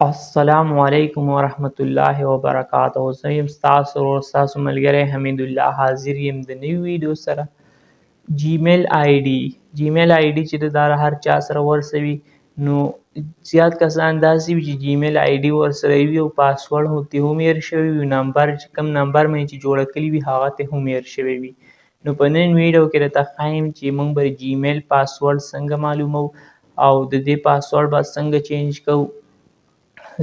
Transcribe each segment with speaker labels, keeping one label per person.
Speaker 1: السلام علیکم ورحمت الله وبرکاته. زه یم ستاسو ورور ستاسو ملګری حمید الله حاضر یم د نوي ویډیو سره. جیمیل آی ډي چې دا هر چا سره ورسوي نو زیات کسان داسې وي چې جیمیل آی ډي ورسره وي او پاسورډ ورته هم هیر شوی وي، نمبر چې کوم نمبر مې چې جوړه کړي وي هغه ته هم هیر شوی وي. نو په نن ویډیو کې درته ښایم چې موږ به جیمیل پاسورډ څنګه معلومو او د دې پاسورډ به څنګه چینج کوو.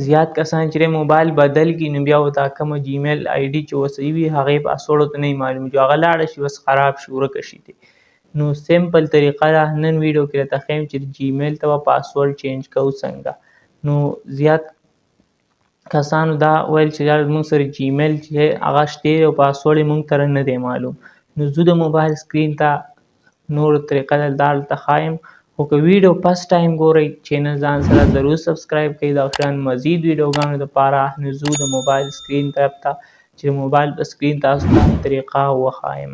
Speaker 1: زیات کسان چې موبایل بدل کړي نو بیا ورته کومه جیمیل آی ډي چې ورسره وي هغې پاسورډ ورته نه وي معلوم، چې هغه لاړه شي بس خراب شي ورکه شي. نو سمپل طریقه ده، نن ویډیو کې درته ښیم چې جیمیل ته به پاسورډ چینج کوو څنګه. نو زیات کسانو دا ویل چې یار موږ سره جیمیل چې هغه شته او پاسورډ یې موږ ته نه دی معلوم. نو زه د موبایل سکرین ته نور طریقه درته ښایم، خو که ویډیو فرست ټایم ګورئ چینل ځان سره ضرور سبسکرایب کړئ د شان مزید ویډیوګانو دپاره. نو زه د موبایل سکرین طرف ته چې موبایل په سکرین تاسو ته طریقه وښایم.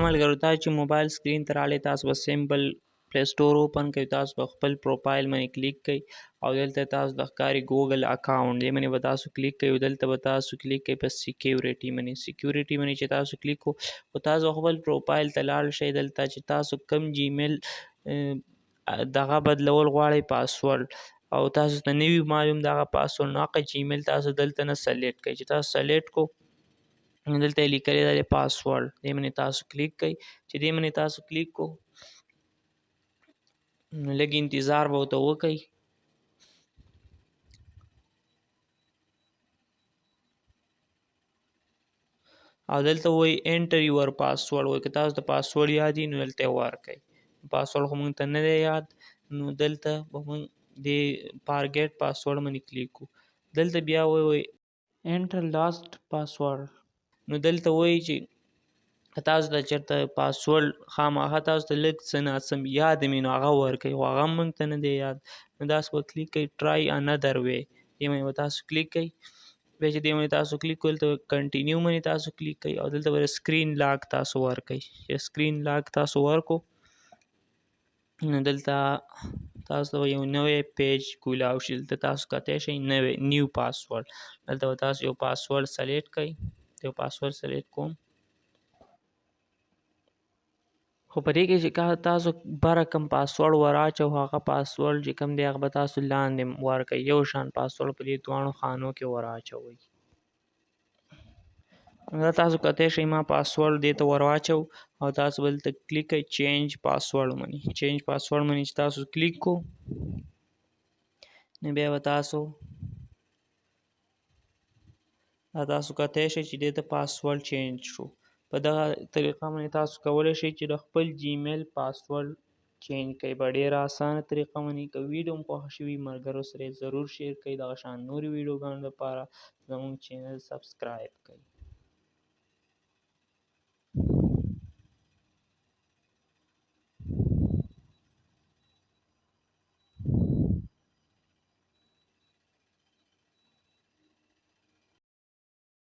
Speaker 1: ملګرو تاسو چې موبایل سکرین ته راغلی تاسو به سمپل پلی سټور اوپن کوئ، تاسو به خپل پروفایل باندې کلیک کوئ او دلته تاسو د ښکاري ګوګل اکاونټ دې باندې به تاسو کلیک کوئ او دلته به تاسو کلیک کوئ په سیکیورټي باندې چې تاسو کلیک کو تاسو خپل پروفایل ته لاړ شئ. دلته چې تاسو کم جیمیل دغه بدلول غواړئ پاسورډ او تاسو ته نه وي معلوم دغه پاسورډ، نو هغه جیمیل تاسو دلته نه سلیکټ کوئ. چې تاسو سلیکټ کو دلته یې لیکلی دی پاسورډ، دې باندې تاسو کلیک کوئ. چې دې باندې تاسو کلیک کو نو لږ انتظار به ورته وکئ. او دلته وایي انټر یور پاسورډ، وایي که تاسو د پاسورډ یاد وي نو دلته یې ورکئ. پاسورډ خو موږ ته نه دی یاد نو دلته به موږ د فارګیټ پاسورډ باندې کلیک کو. دلته بیا وایي انټر لاست پاسورډ، نو دلته وایي چې که تاسو ته چېرته پاسورډ خامخا تاسو ته لږ څه ناسم یاد وي نو هغه ورکئ، خو هغه هم موږ ته نه دی یاد. نو داسې به کلیک کوئ ټرای انادر وی، دې باندې به تاسو کلیک کوئ. بیا چې دې باندې تاسو کلیک کوئ دلته کنټینیو باندې تاسو کلیک کوئ او دلته به سکرین لاک تاسو ورکئ. چې سکرین لاک تاسو ورکو نو دلته تاسو ته یو نوی پیج کولاو شي، دلته تاسو کتی شئ نیو پاسورډ، دلته به تاسو یو پاسورډ سلیکټ کړئ. یو پاسورډ سلیکټ کوم، خو په دې کې چې تاسو بره کوم پاسورډ ور هغه پاسورډ چې کوم دی هغه به تاسو لاندې ورکئ، یو شان پاسورډ په دې دواړو خانو کې ور اچوئ. دا تاسو کتی شئ ما پاسورډ دې ته ور واچو او تاسو به دلته کلیک کوئ چینج پاسورډ باندې. چینج پاسورډ باندې چې تاسو کلیک کو نو بیا به تاسو کتی شئ چې دې ته پاسورډ چینج شو. په دغه طریقه باندې تاسو کولی شئ چې د خپل جیمیل پاسورډ چینج کړئ په ډېره اسانه طریقه باندې. که ویډیو مو خوښه شوي ملګرو سره یې ضرور شیر کړئ. دغه شان نورې ویډیوګانو لپاره زموږ چینل سبسکرایب کړئ.